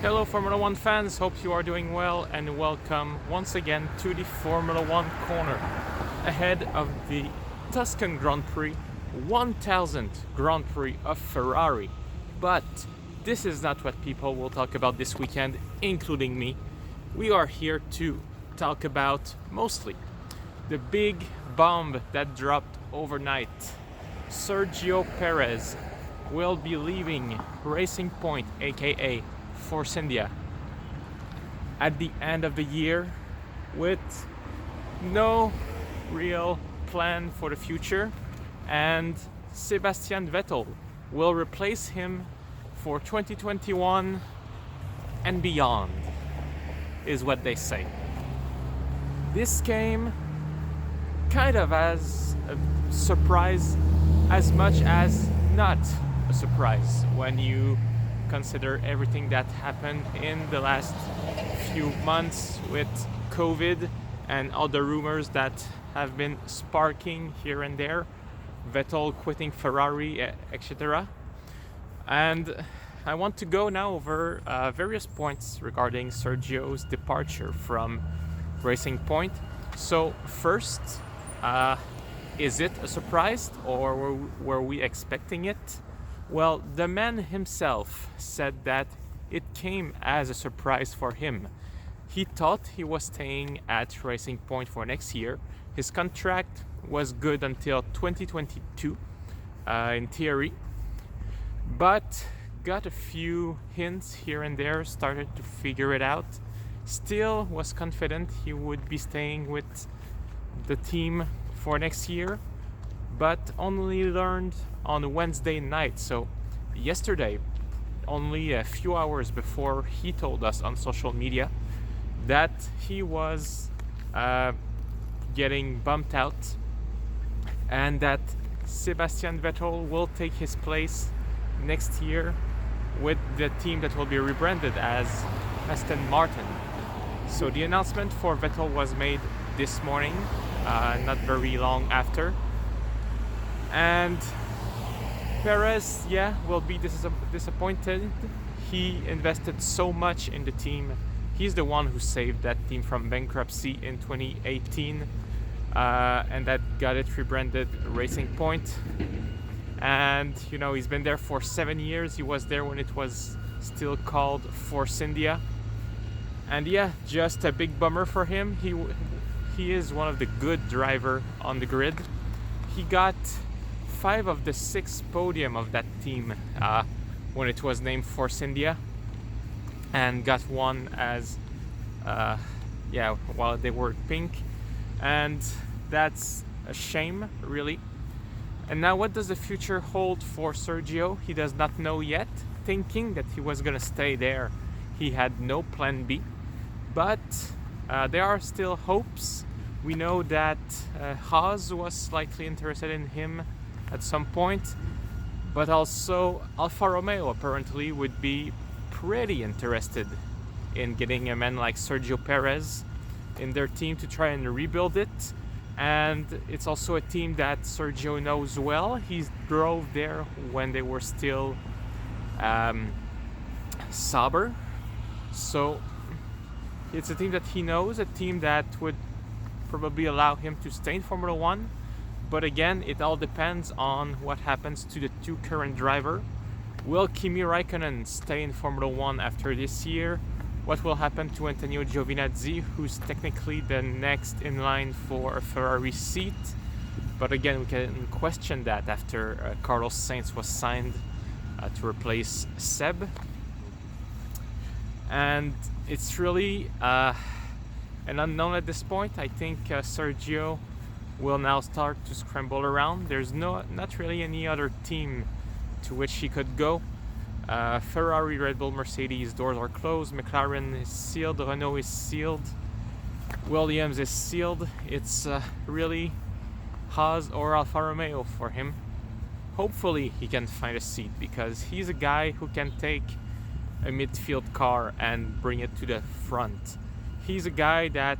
Hello Formula One fans, hope you are doing well and welcome once again to the Formula One Corner ahead of the Tuscan Grand Prix, 1000th Grand Prix of Ferrari. But this is not what people will talk about this weekend, including me. We are here to talk about mostly the big bomb that dropped overnight. Sergio Perez will be leaving Racing Point, aka Force India, at the end of the year with no real plan for the future, and Sebastian Vettel will replace him for 2021 and beyond, is what they say. This came kind of as a surprise as much as not a surprise when you consider everything that happened in the last few months with COVID and all the rumors that have been sparking here and there, Vettel quitting Ferrari, etc. And I want to go now over various points regarding Sergio's departure from Racing Point. So first, is it a surprise or were we expecting it? Well, the man himself said that it came as a surprise for him. He thought he was staying at Racing Point for next year. His contract was good until 2022, in theory, but got a few hints here and there, started to figure it out. Still was confident he would be staying with the team for next year, but only learned on Wednesday night, so yesterday, only a few hours before he told us on social media that he was getting bumped out and that Sebastian Vettel will take his place next year with the team that will be rebranded as Aston Martin. So the announcement for Vettel was made this morning, not very long after. And Perez, will be disappointed. He invested so much in the team. He's the one who saved that team from bankruptcy in 2018, and that got it rebranded Racing Point. And he's been there for 7 years. He was there when it was still called Force India. And just a big bummer for him. He is one of the good driver on the grid. He got 5 of the 6 podium of that team when it was named Force India, and got one as while they were pink, and that's a shame, really. And now what does the future hold for Sergio? He does not know yet. Thinking that he was gonna stay there, he had no plan B, but there are still hopes. We know that Haas was slightly interested in him at some point, but also Alfa Romeo apparently would be pretty interested in getting a man like Sergio Perez in their team to try and rebuild it. And it's also a team that Sergio knows well. He drove there when they were still Sauber, so it's a team that he knows, a team that would probably allow him to stay in Formula One. But again, it all depends on what happens to the 2 current drivers. Will Kimi Raikkonen stay in Formula One after this year? What will happen to Antonio Giovinazzi, who's technically the next in line for a Ferrari seat? But again, we can question that after Carlos Sainz was signed to replace Seb. And it's really an unknown at this point. I think Sergio will now start to scramble around. There's not really any other team to which he could go. Ferrari, Red Bull, Mercedes, doors are closed. McLaren is sealed. Renault is sealed. Williams is sealed. It's really Haas or Alfa Romeo for him. Hopefully he can find a seat, because he's a guy who can take a midfield car and bring it to the front. He's a guy that,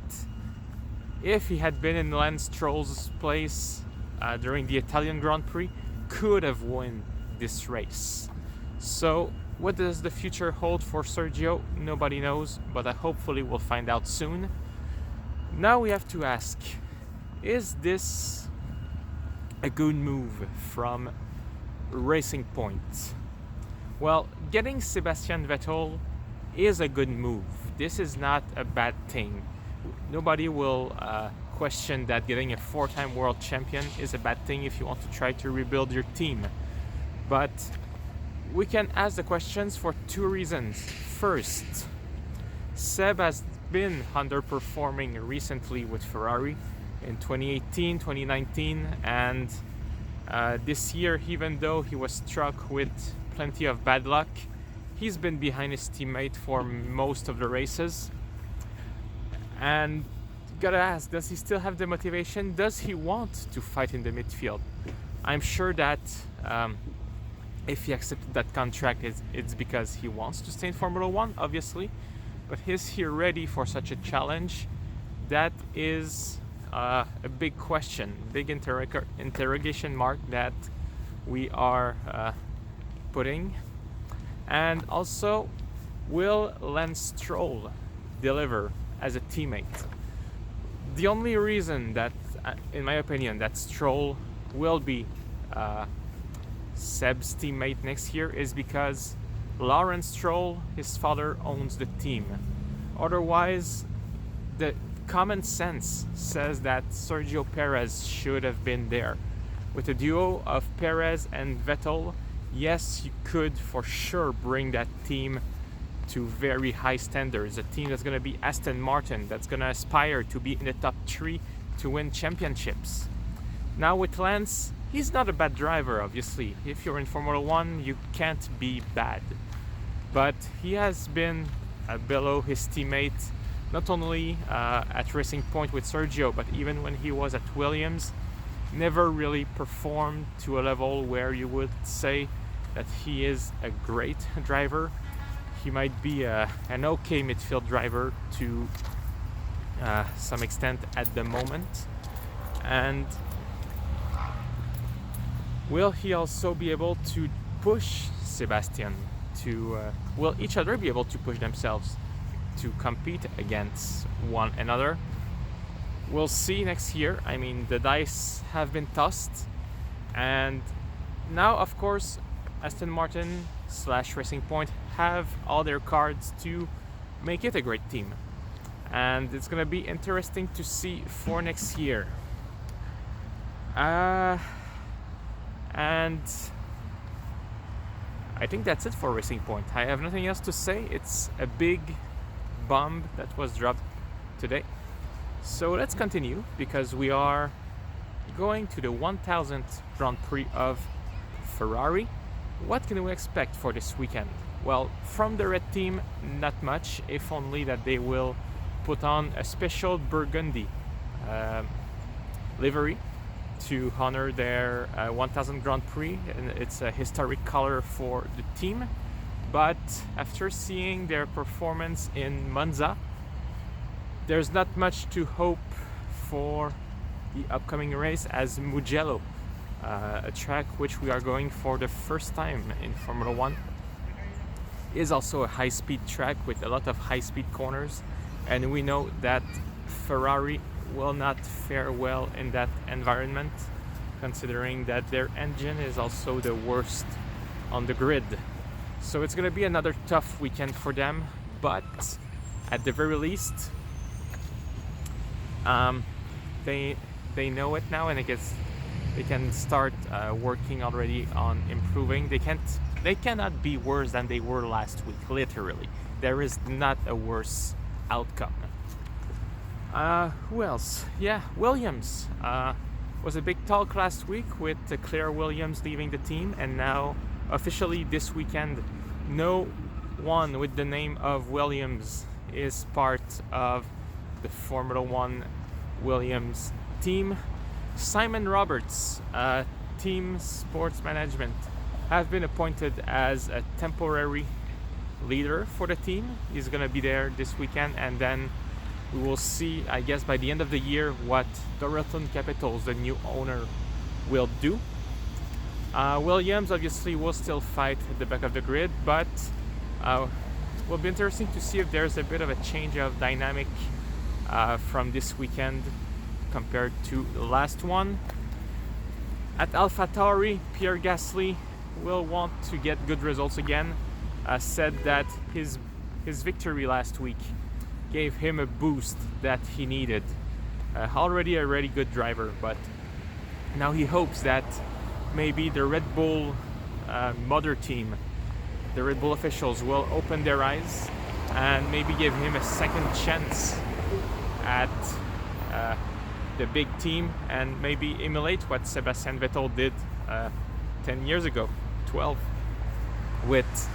if he had been in Lance Stroll's place during the Italian Grand Prix, could have won this race. So What does the future hold for Sergio? Nobody knows, but hopefully we'll find out soon. Now we have to ask, is this a good move from Racing Point? Well, getting Sebastian Vettel is a good move. This is not a bad thing. Nobody will question that getting a 4-time world champion is a bad thing if you want to try to rebuild your team. But we can ask the questions for two reasons. First, Seb has been underperforming recently with Ferrari in 2018, 2019, and this year, even though he was struck with plenty of bad luck, he's been behind his teammate for most of the races. And gotta ask, does he still have the motivation? Does he want to fight in the midfield? I'm sure that if he accepted that contract, it's because he wants to stay in Formula One, obviously. But is he ready for such a challenge? That is a big question, big interrogation mark that we are putting. And also, will Lance Stroll deliver as a teammate? The only reason that, in my opinion, that Stroll will be Seb's teammate next year is because Lawrence Stroll, his father, owns the team. Otherwise, the common sense says that Sergio Perez should have been there. With a duo of Perez and Vettel, yes, you could for sure bring that team to very high standards. A team that's going to be Aston Martin, that's going to aspire to be in the top 3 to win championships. Now with Lance, he's not a bad driver, obviously. If you're in Formula One, you can't be bad. But he has been below his teammate, not only at Racing Point with Sergio, but even when he was at Williams, never really performed to a level where you would say that he is a great driver. He might be an okay midfield driver to some extent at the moment. And will he also be able to push Sebastian to, will each other be able to push themselves to compete against one another? We'll see next year. I mean, the dice have been tossed, and now, of course, Aston Martin / Racing Point have all their cards to make it a great team, and it's gonna be interesting to see for next year. And I think that's it for Racing Point. I have nothing else to say. It's a big bomb that was dropped today. So let's continue, because we are going to the 1000th Grand Prix of Ferrari. What can we expect for this weekend? Well, from the red team, not much, if only that they will put on a special burgundy livery to honor their 1000th Grand Prix, and it's a historic color for the team. But after seeing their performance in Monza, there's not much to hope for the upcoming race, as Mugello, a track which we are going for the first time in Formula One, is also a high-speed track with a lot of high-speed corners, and we know that Ferrari will not fare well in that environment, considering that their engine is also the worst on the grid. So it's going to be another tough weekend for them, but at the very least, they know it now, and I guess they can start working already on improving. They cannot be worse than they were last week. Literally, there is not a worse outcome. Who else? Yeah, Williams was a big talk last week with Claire Williams leaving the team, and now officially this weekend, no one with the name of Williams is part of the Formula One Williams team. Simon Roberts, team sports management, have been appointed as a temporary leader for the team. He's going to be there this weekend, and then we will see, I guess, by the end of the year what Dorothon Capitals, the new owner, will do. Williams obviously will still fight at the back of the grid, but Will be interesting to see if there's a bit of a change of dynamic from this weekend compared to the last one. At AlphaTauri, Pierre Gasly will want to get good results again. Said that his victory last week gave him a boost that he needed. Already a really good driver, but now he hopes that maybe the Red Bull mother team, the Red Bull officials, will open their eyes and maybe give him a second chance at the big team and maybe emulate what Sebastian Vettel did 10 years ago, 12, with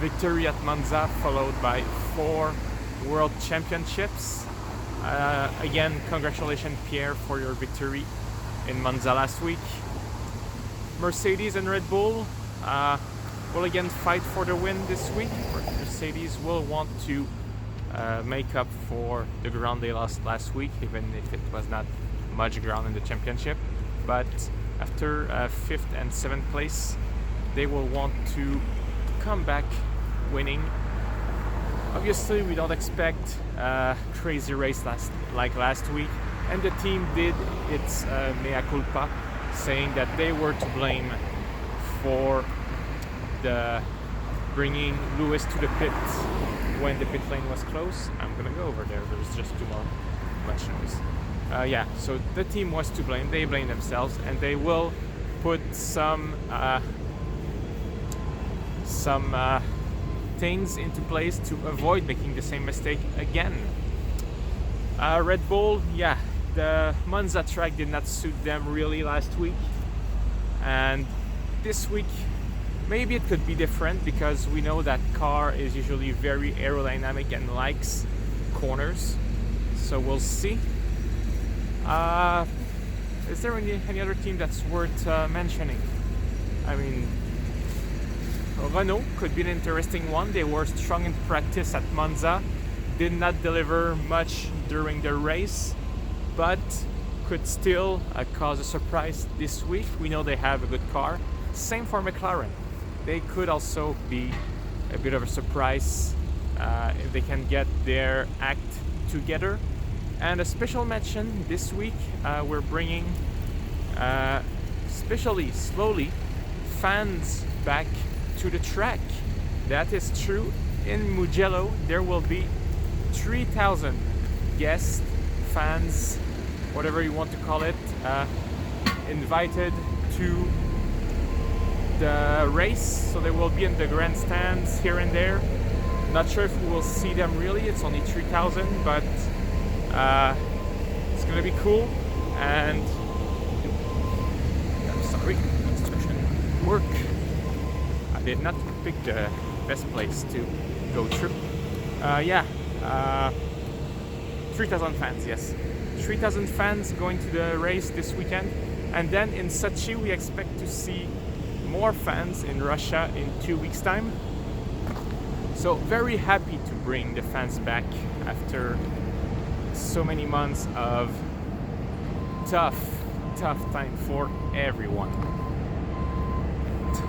victory at Monza followed by 4 world championships. Again, congratulations Pierre for your victory in Monza last week. Mercedes and Red Bull will again fight for the win this week. Mercedes will want to make up for the ground they lost last week, even if it was not much ground in the championship. But after 5th and 7th place, they will want to come back winning. Obviously, we don't expect a crazy race like last week, and the team did its mea culpa, saying that they were to blame for the bringing Lewis to the pit when the pit lane was closed. I'm gonna go over there. There's just too much noise. Yeah, so the team was to blame. They blame themselves, and they will put some things into place to avoid making the same mistake again. Red Bull, yeah, the Monza track did not suit them really last week, and this week maybe it could be different because we know that car is usually very aerodynamic and likes corners, so we'll see. Is there any other team that's worth mentioning? I mean, Renault could be an interesting one. They were strong in practice at Monza, did not deliver much during the race, but could still cause a surprise this week. We know they have a good car. Same for McLaren. They could also be a bit of a surprise if they can get their act together. And a special mention this week, we're bringing, slowly, fans back to the track. That is true. In Mugello, there will be 3,000 guests, fans, whatever you want to call it, invited to the race. So they will be in the grandstands here and there. Not sure if we will see them really. It's only 3,000, but it's gonna be cool. And I'm sorry, construction work. I did not pick the best place to go through. 3,000 fans, yes. 3,000 fans going to the race this weekend. And then in Sochi, we expect to see more fans in Russia in 2 weeks' time. So very happy to bring the fans back after so many months of tough time for everyone.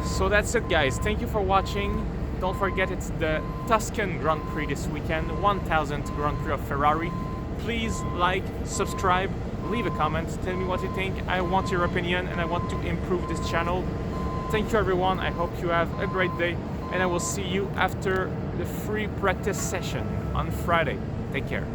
So that's it, guys. Thank you for watching. Don't forget, it's the Tuscan Grand Prix this weekend, 1000th Grand Prix of Ferrari. Please like, subscribe, leave a comment, tell me what you think. I want your opinion and I want to improve this channel. Thank you, everyone. I hope you have a great day, and I will see you after the free practice session on Friday. Take care.